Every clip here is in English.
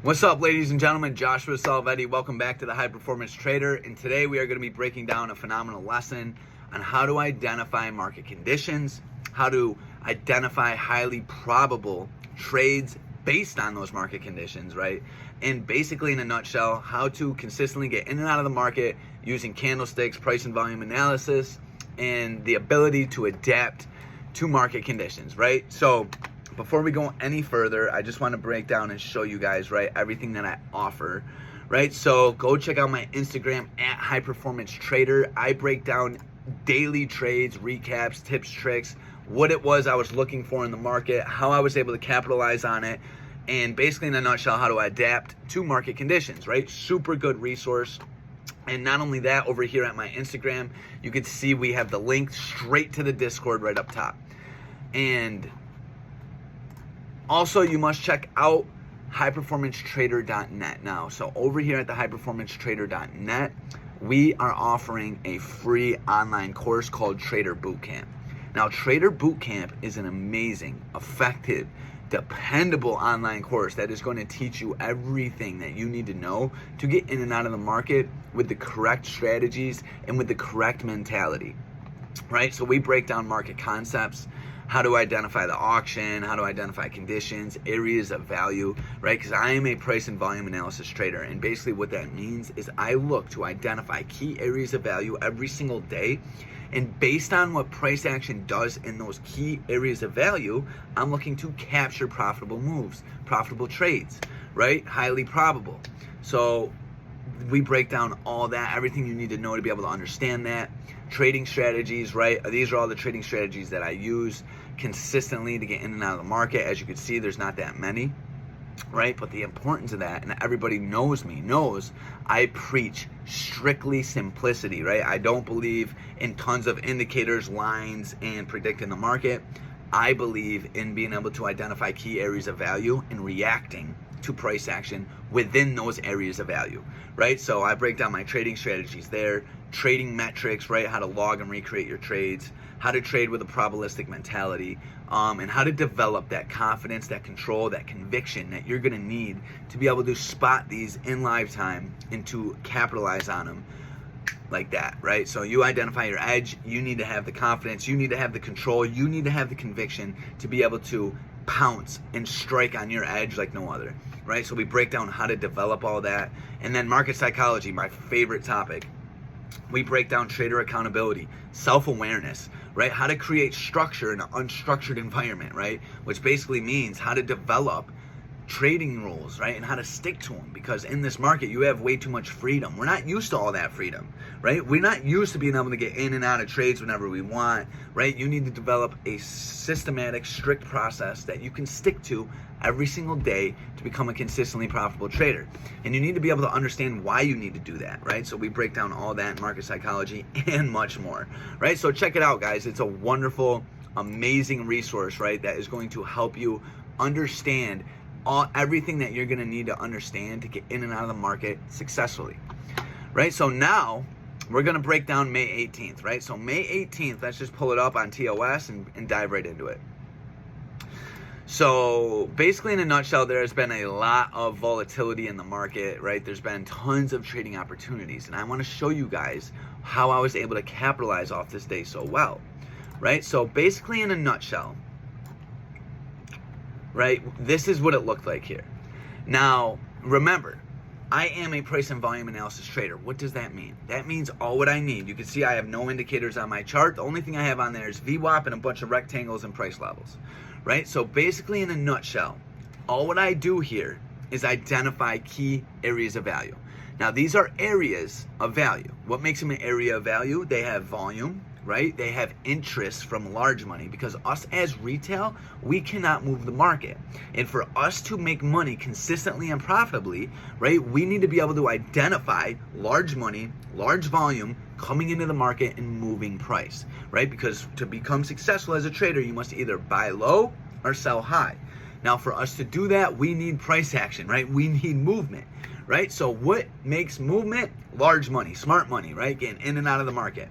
What's up, ladies and gentlemen? Joshua Salvetti. Welcome back to the High Performance Trader. And today we are going to be breaking down a phenomenal lesson on how to identify market conditions, how to identify highly probable trades based on those market conditions, right? And basically, in a nutshell, how to consistently get in and out of the market using candlesticks, price and volume analysis, and the ability to adapt to market conditions, right? So before we go any further, I just want to break down and show you guys, right, everything that I offer, right? So go check out my Instagram at High Performance Trader. I break down daily trades, recaps, tips, tricks, what it was I was looking for in the market, how I was able to capitalize on it, and basically in a nutshell, how to adapt to market conditions, right? Super good resource. And not only that, over here at my Instagram, you can see we have the link straight to the Discord right up top. And also, you must check out highperformancetrader.net now. So over here at the highperformancetrader.net, we are offering a free online course called Trader Bootcamp. Now, Trader Bootcamp is an amazing, effective, dependable online course that is going to teach you everything that you need to know to get in and out of the market with the correct strategies and with the correct mentality, right? So we break down market concepts, how to identify the auction, how to identify conditions, areas of value, right? Because I am a price and volume analysis trader. And basically what that means is I look to identify key areas of value every single day. And based on what price action does in those key areas of value, I'm looking to capture profitable moves, profitable trades, right? Highly probable. So we break down all that, everything you need to know to be able to understand that. Trading strategies, right? These are all the trading strategies that I use consistently to get in and out of the market. As you can see, there's not that many, right? But the importance of that, and everybody knows me, knows I preach strictly simplicity, right? I don't believe in tons of indicators, lines, and predicting the market. I believe in being able to identify key areas of value and reacting to price action within those areas of value, right? So I break down my trading strategies there, trading metrics, right? How to log and recreate your trades, how to trade with a probabilistic mentality, and how to develop that confidence, that control, that conviction that you're gonna need to be able to spot these in live time and to capitalize on them like that, right? So you identify your edge, you need to have the confidence, you need to have the control, you need to have the conviction to be able to pounce and strike on your edge like no other, right? So we break down how to develop all that. And then market psychology, my favorite topic. We break down trader accountability, self-awareness, right? How to create structure in an unstructured environment, right? Which basically means how to develop trading rules, right? And how to stick to them, because in this market you have way too much freedom. We're not used to all that freedom, right? We're not used to being able to get in and out of trades whenever we want, right? You need to develop a systematic, strict process that you can stick to every single day to become a consistently profitable trader. And you need to be able to understand why you need to do that, right? So we break down all that in market psychology and much more, right? So check it out, guys. It's a wonderful, amazing resource, right? That is going to help you understand everything that you're going to need to understand to get in and out of the market successfully, right? So now we're going to break down May 18th, right? So May 18th, let's just pull it up on TOS and dive right into it. So basically, in a nutshell, there has been a lot of volatility in the market, right? There's been tons of trading opportunities, and I want to show you guys how I was able to capitalize off this day so well, right? So basically, in a nutshell, right, this is what it looked like here. Now, remember, I am a price and volume analysis trader. What does that mean? That means all what I need. You can see I have no indicators on my chart. The only thing I have on there is VWAP and a bunch of rectangles and price levels, right? So basically, in a nutshell, all what I do here is identify key areas of value. Now, these are areas of value. What makes them an area of value? They have volume, right? They have interest from large money, because us as retail, we cannot move the market. And for us to make money consistently and profitably, right, we need to be able to identify large money, large volume coming into the market and moving price, right? Because to become successful as a trader, you must either buy low or sell high. Now, for us to do that, we need price action, right? We need movement, right? So what makes movement? Large money, smart money, right? Getting in and out of the market.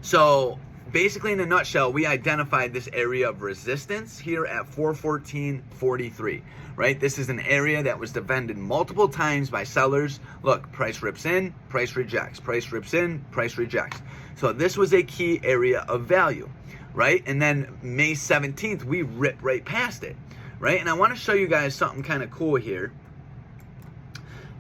So basically in a nutshell, we identified this area of resistance here at 414.43, right? This is an area that was defended multiple times by sellers. Look, price rips in, price rejects, price rips in, price rejects. So this was a key area of value, right? And then May 17th, we ripped right past it, right? And I want to show you guys something kind of cool here.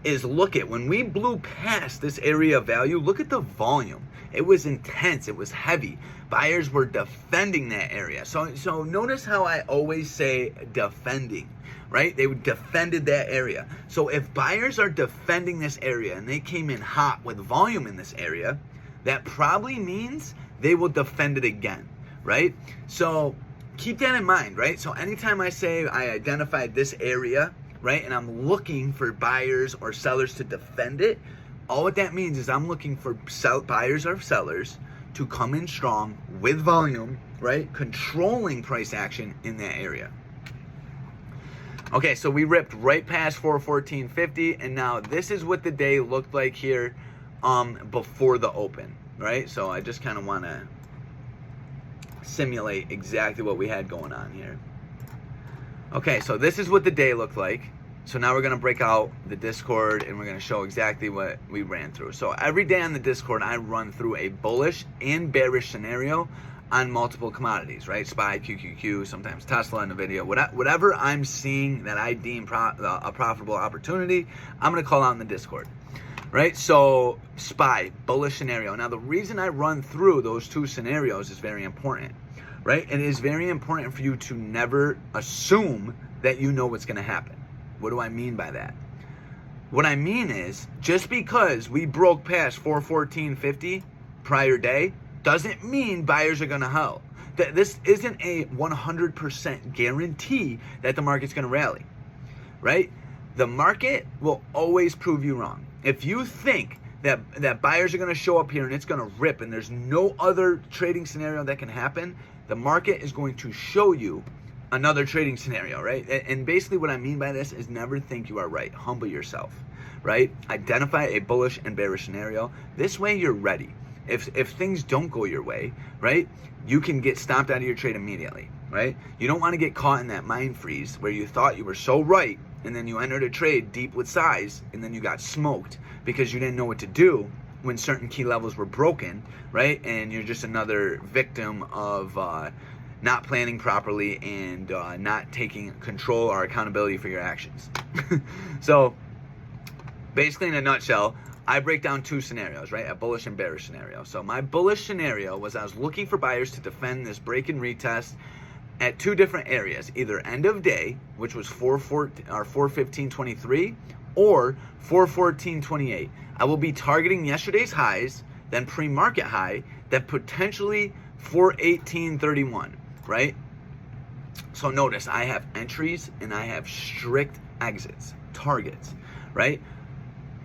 Is look at when we blew past this area of value, look at the volume. It was intense, it was heavy. Buyers were defending that area. So notice how I always say defending, right? They defended that area. So if buyers are defending this area and they came in hot with volume in this area, that probably means they will defend it again, right? So keep that in mind, right? So anytime I say I identified this area, right, and I'm looking for buyers or sellers to defend it, all what that means is I'm looking for buyers or sellers to come in strong with volume, right, controlling price action in that area. Okay, so we ripped right past 414.50, and now this is what the day looked like here before the open, right? So I just kind of want to simulate exactly what we had going on here. Okay, so this is what the day looked like. So now we're going to break out the Discord and we're going to show exactly what we ran through. So every day on the Discord, I run through a bullish and bearish scenario on multiple commodities, right? SPY, QQQ, sometimes Tesla, NVIDIA, whatever I'm seeing that I deem a profitable opportunity, I'm going to call out in the Discord, right? So SPY, bullish scenario. Now the reason I run through those two scenarios is very important. Right? It is very important for you to never assume that you know what's going to happen. What do I mean by that? What I mean is, just because we broke past 414.50 prior day doesn't mean buyers are going to hell. This isn't a 100% guarantee that the market's going to rally, right? The market will always prove you wrong. If you think that buyers are going to show up here and it's going to rip and there's no other trading scenario that can happen, the market is going to show you another trading scenario, right? And basically what I mean by this is never think you are right. Humble yourself, right? Identify a bullish and bearish scenario. This way you're ready. If things don't go your way, right, you can get stopped out of your trade immediately, right? You don't want to get caught in that mind freeze where you thought you were so right and then you entered a trade deep with size and then you got smoked because you didn't know what to do when certain key levels were broken, right? And you're just another victim of not planning properly and not taking control or accountability for your actions. So basically in a nutshell, I break down two scenarios, right? A bullish and bearish scenario. So my bullish scenario was I was looking for buyers to defend this break and retest at two different areas, either end of day, which was 415.23, or 414.28. I will be targeting yesterday's highs, then pre-market high, then potentially 418.31, right? So notice I have entries and I have strict exits, targets, right?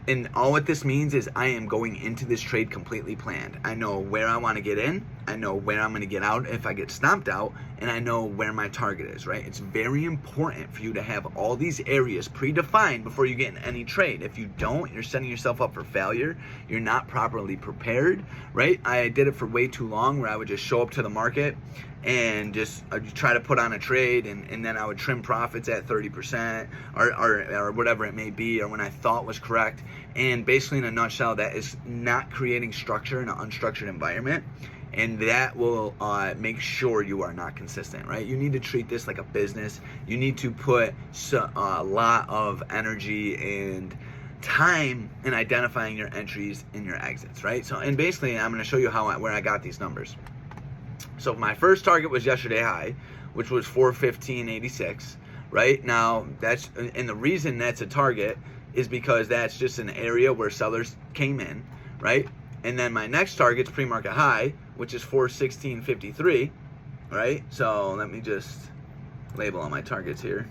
And all what this means is I am going into this trade completely planned. I know where I want to get in, I know where I'm going to get out if I get stopped out, and I know where my target is, right? It's very important for you to have all these areas predefined before you get in any trade. If you don't, you're setting yourself up for failure. You're not properly prepared, right? I did it for way too long where I would just show up to the market and just try to put on a trade and then I would trim profits at 30% or whatever it may be, or when I thought was correct. And basically in a nutshell, that is not creating structure in an unstructured environment. And that will make sure you are not consistent, right? You need to treat this like a business. You need to put a lot of energy and time in identifying your entries and your exits, right? So, and basically, I'm going to show you where I got these numbers. So my first target was yesterday high, which was 415.86, right? Now, and the reason that's a target is because that's just an area where sellers came in, right? And then my next target's pre-market high, which is 416.53, right? So let me just label all my targets here.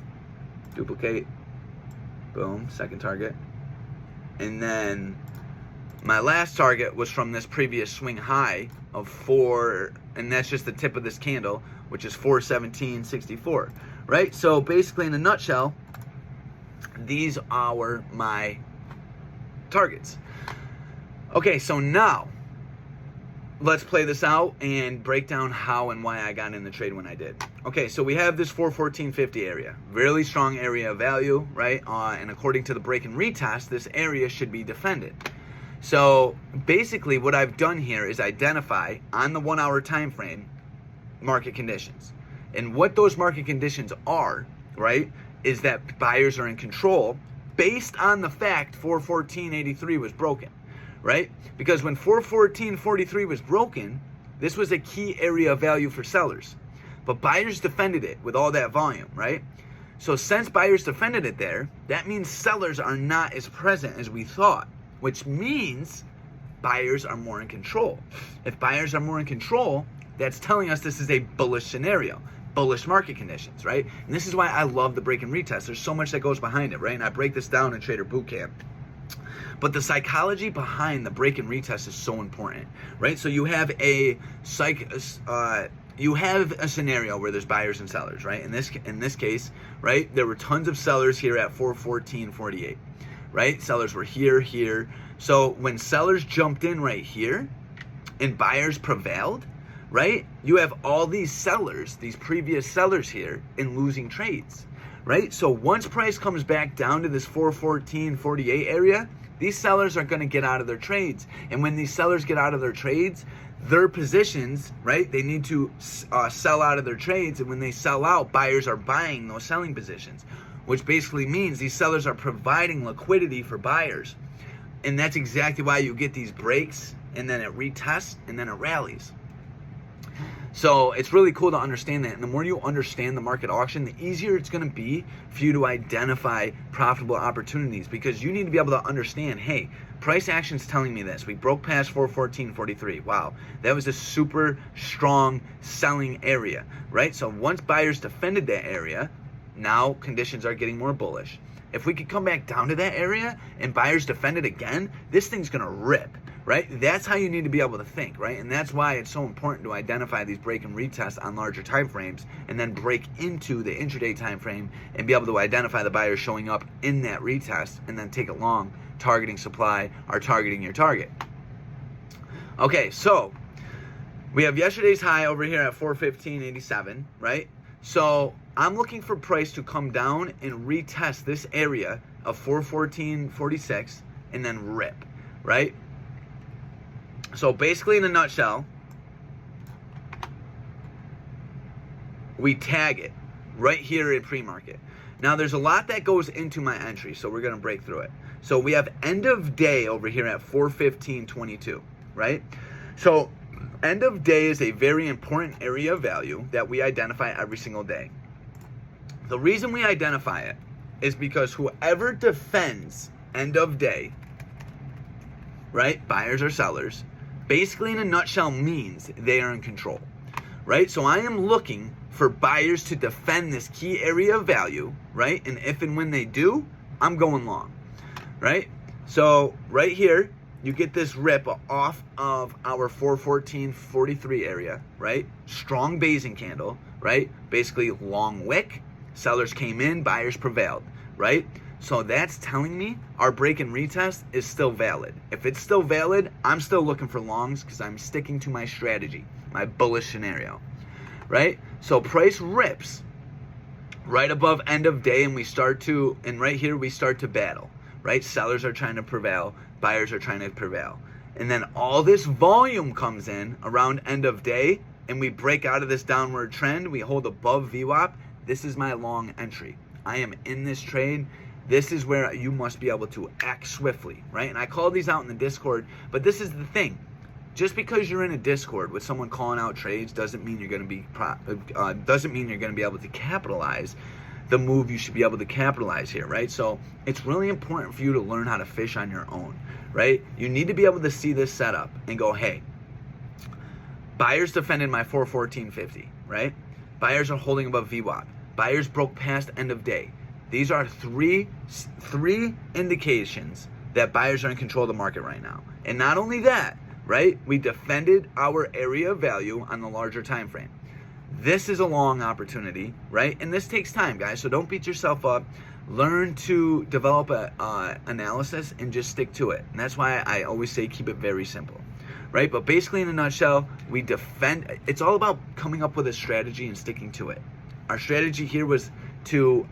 Duplicate. Boom, second target. And then my last target was from this previous swing high of 4, and that's just the tip of this candle, which is 417.64, right? So basically in a nutshell, these are my targets. Okay, so now let's play this out and break down how and why I got in the trade when I did. Okay, so we have this 414.50 area, really strong area of value, right? And according to the break and retest, this area should be defended. So basically what I've done here is identify on the 1 hour time frame market conditions. And what those market conditions are, right, is that buyers are in control based on the fact 414.83 was broken, right? Because when 414.43 was broken, this was a key area of value for sellers. But buyers defended it with all that volume, right? So since buyers defended it there, that means sellers are not as present as we thought, which means buyers are more in control. If buyers are more in control, that's telling us this is a bullish scenario, bullish market conditions, right? And this is why I love the break and retest. There's so much that goes behind it, right? And I break this down in Trader Bootcamp. But the psychology behind the break and retest is so important, right? So you have a scenario where there's buyers and sellers, right? In this case, right, there were tons of sellers here at 414.48, right? Sellers were here. So when sellers jumped in right here and buyers prevailed, right, you have all these sellers, these previous sellers here in losing trades, right? So once price comes back down to this 414.48 area, these sellers are going to get out of their trades. And when these sellers get out of their trades, their positions, right, they need to sell out of their trades. And when they sell out, buyers are buying those selling positions, which basically means these sellers are providing liquidity for buyers. And that's exactly why you get these breaks, and then it retests, and then it rallies. So it's really cool to understand that. And the more you understand the market auction, the easier it's going to be for you to identify profitable opportunities, because you need to be able to understand, hey, price action's telling me this. We broke past 414.43. Wow, that was a super strong selling area, right? So once buyers defended that area, now conditions are getting more bullish. If we could come back down to that area and buyers defend it again, this thing's going to rip. Right? That's how you need to be able to think, right? And that's why it's so important to identify these break and retests on larger time frames, and then break into the intraday time frame and be able to identify the buyers showing up in that retest, and then take it long, targeting supply or targeting your target. Okay, so we have yesterday's high over here at 415.87, right? So I'm looking for price to come down and retest this area of 414.46 and then rip, right? So basically, in a nutshell, we tag it right here in pre-market. Now, there's a lot that goes into my entry, so we're going to break through it. So we have end of day over here at 415.22, right? So end of day is a very important area of value that we identify every single day. The reason we identify it is because whoever defends end of day, right, buyers or sellers, basically in a nutshell means they are in control, right? So I am looking for buyers to defend this key area of value, right? And if and when they do, I'm going long, right? So right here, you get this rip off of our 414.43 area, right? Strong basing candle, right? Basically long wick, sellers came in, buyers prevailed, right? So that's telling me our break and retest is still valid. If it's still valid, I'm still looking for longs because I'm sticking to my strategy, my bullish scenario, right? So price rips right above end of day, and right here we start to battle, right? Sellers are trying to prevail, buyers are trying to prevail. And then all this volume comes in around end of day, and we break out of this downward trend. We hold above VWAP. This is my long entry. I am in this trade. This is where you must be able to act swiftly, right? And I call these out in the Discord, but this is the thing. Just because you're in a Discord with someone calling out trades doesn't mean you're going to be able to capitalize the move you should be able to capitalize here, right? So it's really important for you to learn how to fish on your own, right? You need to be able to see this setup and go, hey, buyers defended my 414.50, right? Buyers are holding above VWAP. Buyers broke past end of day. These are three indications that buyers are in control of the market right now. And not only that, right? We defended our area of value on the larger time frame. This is a long opportunity, right? And this takes time, guys. So don't beat yourself up. Learn to develop a analysis and just stick to it. And that's why I always say keep it very simple, right? But basically, in a nutshell, we defend. It's all about coming up with a strategy and sticking to it. Our strategy here was to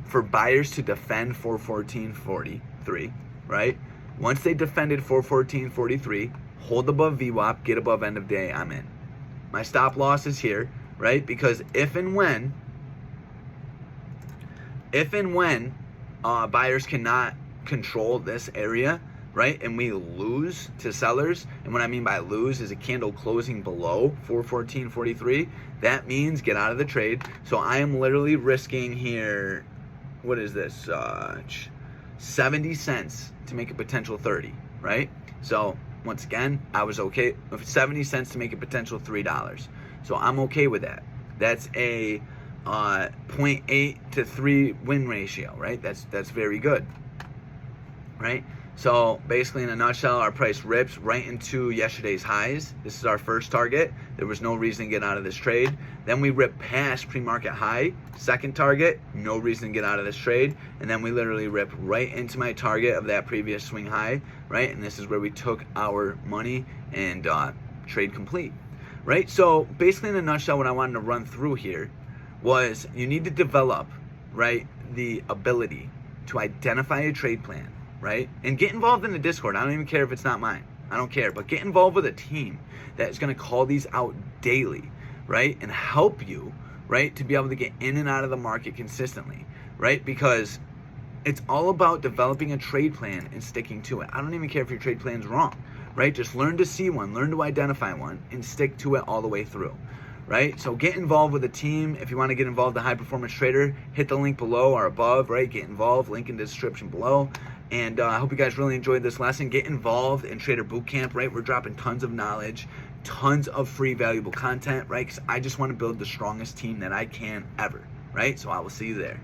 for buyers to defend 414.43, right? Once they defended 414.43, hold above VWAP, get above end of day, I'm in. My stop loss is here, right? Because if and when buyers cannot control this area, right, and we lose to sellers, and what I mean by lose is a candle closing below 414.43, that means get out of the trade. So I am literally risking here, what is this, 70 cents to make a potential 30, right? So once again, I was okay with 70 cents to make a potential $3. So I'm okay with that. That's a 0.8 to 3 win ratio, right? That's very good, right? So basically, in a nutshell, our price rips right into yesterday's highs. This is our first target. There was no reason to get out of this trade. Then we rip past pre-market high. Second target, no reason to get out of this trade. And then we literally rip right into my target of that previous swing high, right? And this is where we took our money and trade complete, right? So basically, in a nutshell, what I wanted to run through here was you need to develop, right, the ability to identify a trade plan, right? And get involved in the Discord. I don't even care if it's not mine. I don't care. But get involved with a team that is going to call these out daily, right? And help you, right, to be able to get in and out of the market consistently, right? Because it's all about developing a trade plan and sticking to it. I don't even care if your trade plan's wrong, right? Just learn to see one, learn to identify one, and stick to it all the way through, right? So get involved with a team. If you want to get involved with a high performance trader, hit the link below or above, right? Get involved, link in the description below. And I hope you guys really enjoyed this lesson. Get involved in Trader Bootcamp, right? We're dropping tons of knowledge, tons of free valuable content, right? Because I just want to build the strongest team that I can ever, right? So I will see you there.